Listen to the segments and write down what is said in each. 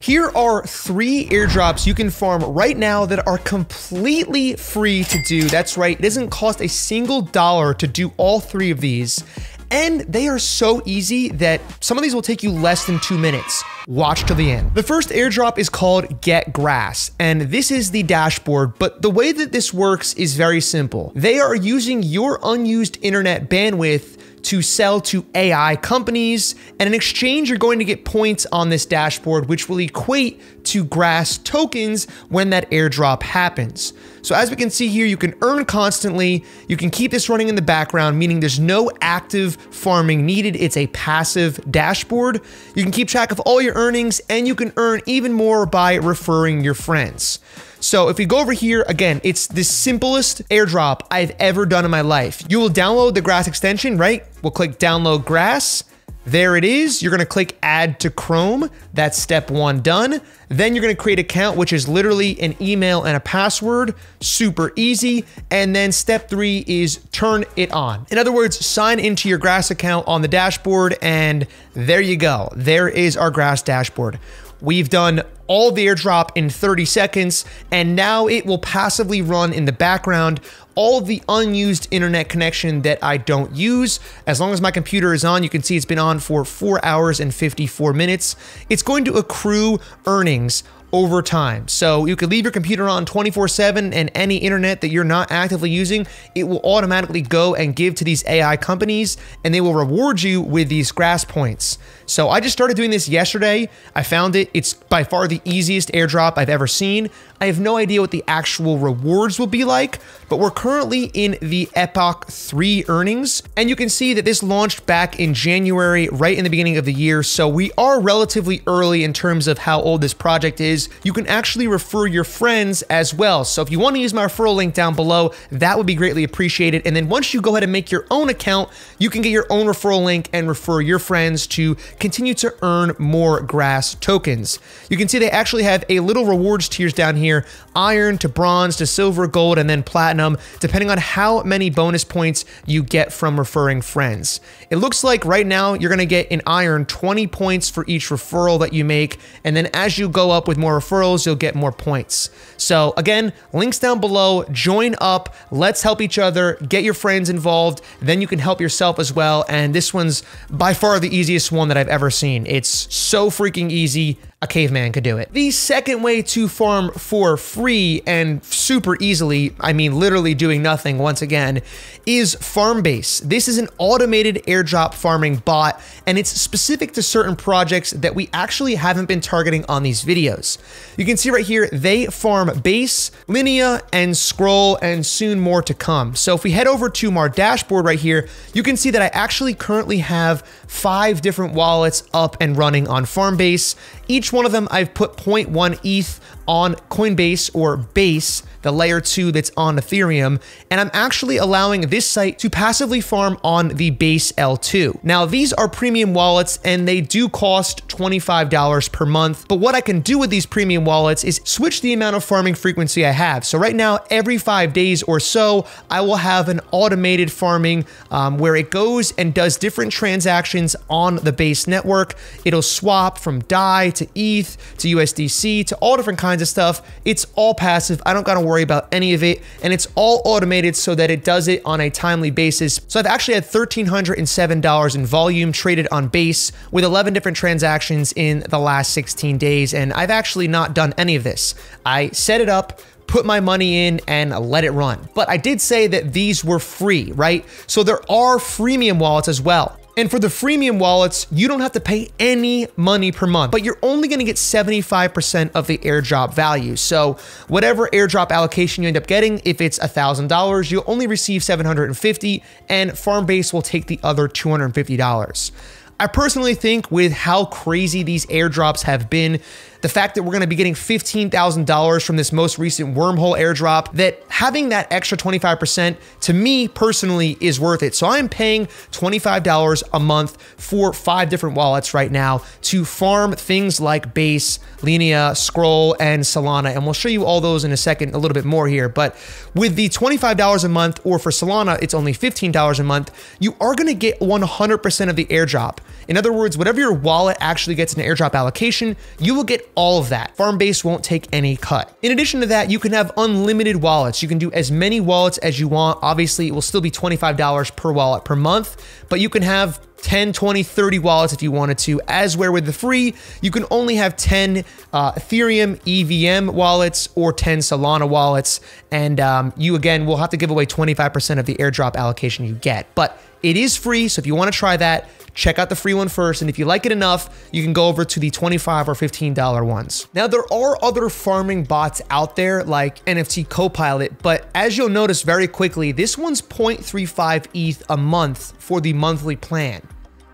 Here are 3 airdrops you can farm right now that are completely free to do. That's right, it doesn't cost a single dollar to do all 3 of these. And they are so easy that some of these will take you less than 2 minutes. Watch till the end. The first airdrop is called Get Grass, and this is the dashboard, but the way that this works is very simple. They are using your unused internet bandwidth to sell to AI companies, and in exchange, you're going to get points on this dashboard, which will equate to grass tokens when that airdrop happens. So as we can see here, you can earn constantly, you can keep this running in the background, meaning there's no active farming needed. It's a passive dashboard. You can keep track of all your earnings, and you can earn even more by referring your friends. So if we go over here, again, it's the simplest airdrop I've ever done in my life. You will download the grass extension, right? We'll click download grass. There it is. You're gonna click add to Chrome. That's step 1 done. Then you're gonna create an account, which is literally an email and a password. Super easy. And then step 3 is turn it on. In other words, sign into your grass account on the dashboard, and there you go. There is our grass dashboard. We've done all the airdrop in 30 seconds, and now it will passively run in the background all of the unused internet connection that I don't use. As long as my computer is on, you can see it's been on for 4 hours and 54 minutes. It's going to accrue earnings over time. So you could leave your computer on 24/7, and any internet that you're not actively using, it will automatically go and give to these AI companies, and they will reward you with these grass points. So I just started doing this yesterday. I found it. It's by far the easiest airdrop I've ever seen. I have no idea what the actual rewards will be like, but we're currently in the Epoch 3 earnings, and you can see that this launched back in January, right in the beginning of the year. So we are relatively early in terms of how old this project is. You can actually refer your friends as well. So if you want to use my referral link down below, that would be greatly appreciated. And then once you go ahead and make your own account, you can get your own referral link and refer your friends to continue to earn more grass tokens. You can see they actually have a little rewards tiers down here, iron to bronze to silver, gold, and then platinum, depending on how many bonus points you get from referring friends. It looks like right now you're gonna get in iron 20 points for each referral that you make, and then as you go up with more referrals, you'll get more points. So again, links down below, join up, let's help each other, get your friends involved, then you can help yourself as well. And this one's by far the easiest one that I've ever seen. It's so freaking easy. A caveman could do it. The second way to farm for free and super easily, I mean literally doing nothing once again, is Farmbase. This is an automated airdrop farming bot, and it's specific to certain projects that we actually haven't been targeting on these videos. You can see right here, they farm base, linea, and scroll, and soon more to come. So if we head over to our dashboard right here, you can see that I actually currently have 5 different wallets up and running on Farmbase. Each one of them, I've put 0.1 ETH on Coinbase or Base, the layer 2 that's on Ethereum, and I'm actually allowing this site to passively farm on the Base L2. Now, these are premium wallets, and they do cost $25 per month, but what I can do with these premium wallets is switch the amount of farming frequency I have. So right now, every 5 days or so, I will have an automated farming where it goes and does different transactions on the Base network. It'll swap from DAI to ETH to USDC to all different kinds of stuff. It's all passive. I don't gotta worry about any of it, and it's all automated so that it does it on a timely basis. So I've actually had $1,307 in volume traded on Base with 11 different transactions in the last 16 days, and I've actually not done any of this. I set it up, put my money in, and let it run. But I did say that these were free, right? So there are freemium wallets as well. And for the freemium wallets, you don't have to pay any money per month, but you're only gonna get 75% of the airdrop value. So whatever airdrop allocation you end up getting, if it's $1,000, you'll only receive $750, and Farmbase will take the other $250. I personally think with how crazy these airdrops have been, the fact that we're going to be getting $15,000 from this most recent wormhole airdrop, that having that extra 25% to me personally is worth it. So I'm paying $25 a month for 5 different wallets right now to farm things like Base, Linea, Scroll, and Solana. And we'll show you all those in a second, a little bit more here. But with the $25 a month, or for Solana, it's only $15 a month, you are going to get 100% of the airdrop. In other words, whatever your wallet actually gets an airdrop allocation, you will get all of that. Farmbase won't take any cut. In addition to that, you can have unlimited wallets. You can do as many wallets as you want. Obviously, it will still be $25 per wallet per month, but you can have 10, 20, 30 wallets if you wanted to, as where with the free, you can only have 10 Ethereum EVM wallets or 10 Solana wallets. And you, again, will have to give away 25% of the airdrop allocation you get. But it is free, so if you want to try that, check out the free one first. And if you like it enough, you can go over to the $25 or $15 ones. Now, there are other farming bots out there like NFT Copilot, but as you'll notice very quickly, this one's 0.35 ETH a month for the monthly plan,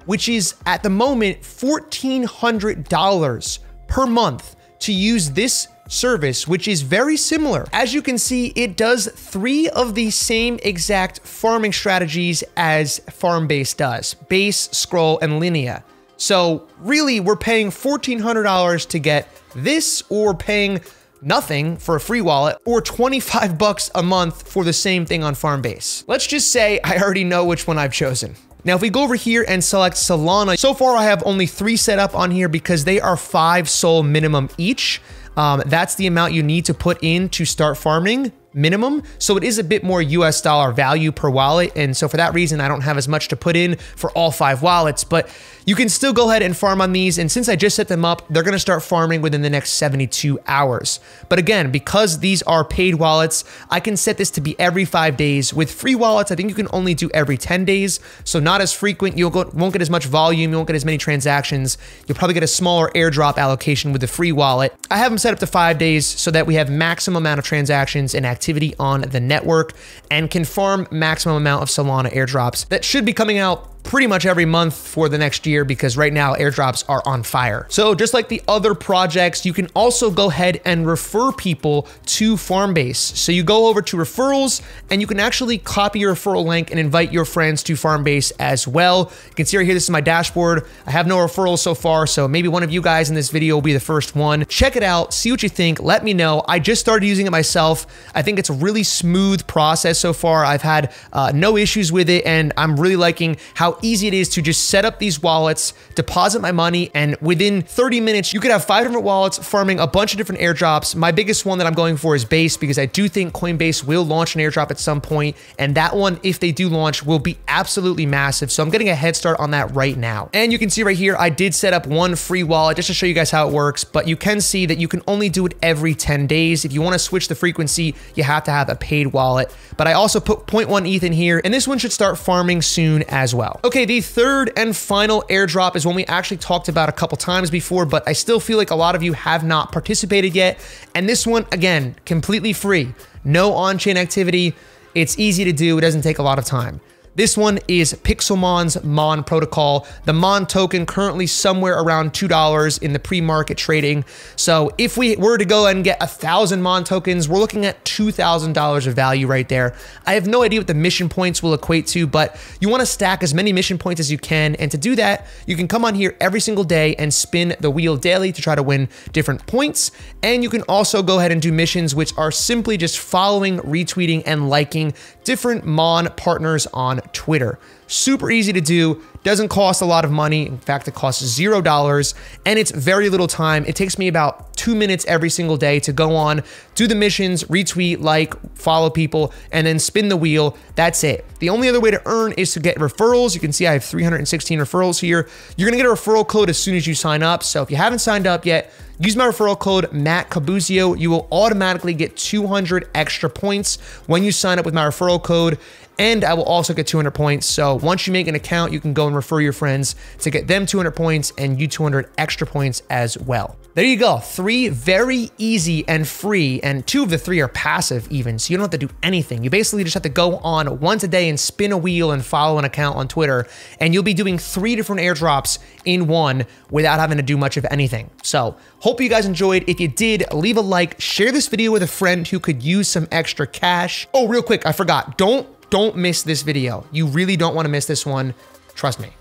which is at the moment $1,400 per month to use this service, which is very similar. As you can see, it does 3 of the same exact farming strategies as Farmbase does: base, scroll, and linea. So really, we're paying $1,400 to get this, or paying nothing for a free wallet, or 25 bucks a month for the same thing on Farmbase. Let's just say I already know which one I've chosen. Now, if we go over here and select Solana, so far I have only 3 set up on here because they are 5 SOL minimum each. That's the amount you need to put in to start farming minimum. So it is a bit more US dollar value per wallet. And so for that reason, I don't have as much to put in for all 5 wallets, but you can still go ahead and farm on these. And since I just set them up, they're going to start farming within the next 72 hours. But again, because these are paid wallets, I can set this to be every 5 days. With free wallets, I think you can only do every 10 days. So not as frequent. You won't get as much volume. You won't get as many transactions. You'll probably get a smaller airdrop allocation with the free wallet. I have them set up to 5 days so that we have maximum amount of transactions and activity on the network, and can farm maximum amount of Solana airdrops that should be coming out pretty much every month for the next year, because right now airdrops are on fire. So just like the other projects, you can also go ahead and refer people to Farmbase. So you go over to referrals and you can actually copy your referral link and invite your friends to Farmbase as well. You can see right here, this is my dashboard. I have no referrals so far, so maybe one of you guys in this video will be the first one. Check it out, see what you think, let me know. I just started using it myself. I think it's a really smooth process so far. I've had no issues with it, and I'm really liking how easy it is to just set up these wallets, deposit my money, and within 30 minutes, you could have 5 different wallets farming a bunch of different airdrops. My biggest one that I'm going for is Base, because I do think Coinbase will launch an airdrop at some point, and that one, if they do launch, will be absolutely massive. So I'm getting a head start on that right now. And you can see right here, I did set up one free wallet just to show you guys how it works, but you can see that you can only do it every 10 days. If you want to switch the frequency, you have to have a paid wallet. But I also put 0.1 ETH in here, and this one should start farming soon as well. Okay, the third and final airdrop is one we actually talked about a couple times before, but I still feel like a lot of you have not participated yet. And this one, again, completely free. No on-chain activity. It's easy to do. It doesn't take a lot of time. This one is Pixelmon's Mon protocol. The Mon token currently somewhere around $2 in the pre-market trading. So if we were to go and get 1,000 Mon tokens, we're looking at $2,000 of value right there. I have no idea what the mission points will equate to, but you want to stack as many mission points as you can. And to do that, you can come on here every single day and spin the wheel daily to try to win different points. And you can also go ahead and do missions, which are simply just following, retweeting, and liking different Mon partners on Twitter. Super easy to do, doesn't cost a lot of money. In fact, it costs $0, and it's very little time. It takes me about 2 minutes every single day to go on, do the missions, retweet, like, follow people, and then spin the wheel. That's it. The only other way to earn is to get referrals. You can see I have 316 referrals here. You're gonna get a referral code as soon as you sign up. So if you haven't signed up yet, use my referral code MattCabuzio. You will automatically get 200 extra points when you sign up with my referral code, and I will also get 200 points. So once you make an account, you can go and refer your friends to get them 200 points and you 200 extra points as well. There you go. 3 very easy and free, and 2 of the 3 are passive even, so you don't have to do anything. You basically just have to go on once a day and spin a wheel and follow an account on Twitter, and you'll be doing 3 different airdrops in one without having to do much of anything. So hope you guys enjoyed. If you did, leave a like, share this video with a friend who could use some extra cash. Oh, real quick, I forgot. Don't miss this video. You really don't want to miss this one. Trust me.